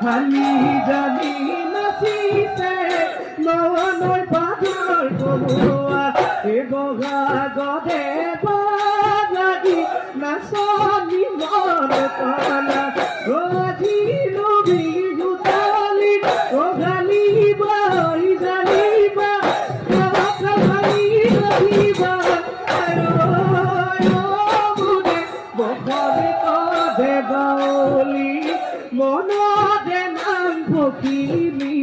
খালি জানি নাচিছে নৈ পাথৰ কমোৱা এ বগা গদে লাগি নাচনি মন কলা আজি নবী গুটালি গালি বাই জানিবা খালি ৰাখিবা বখৰে কদে বাউলি মনতে নাম ভকিলি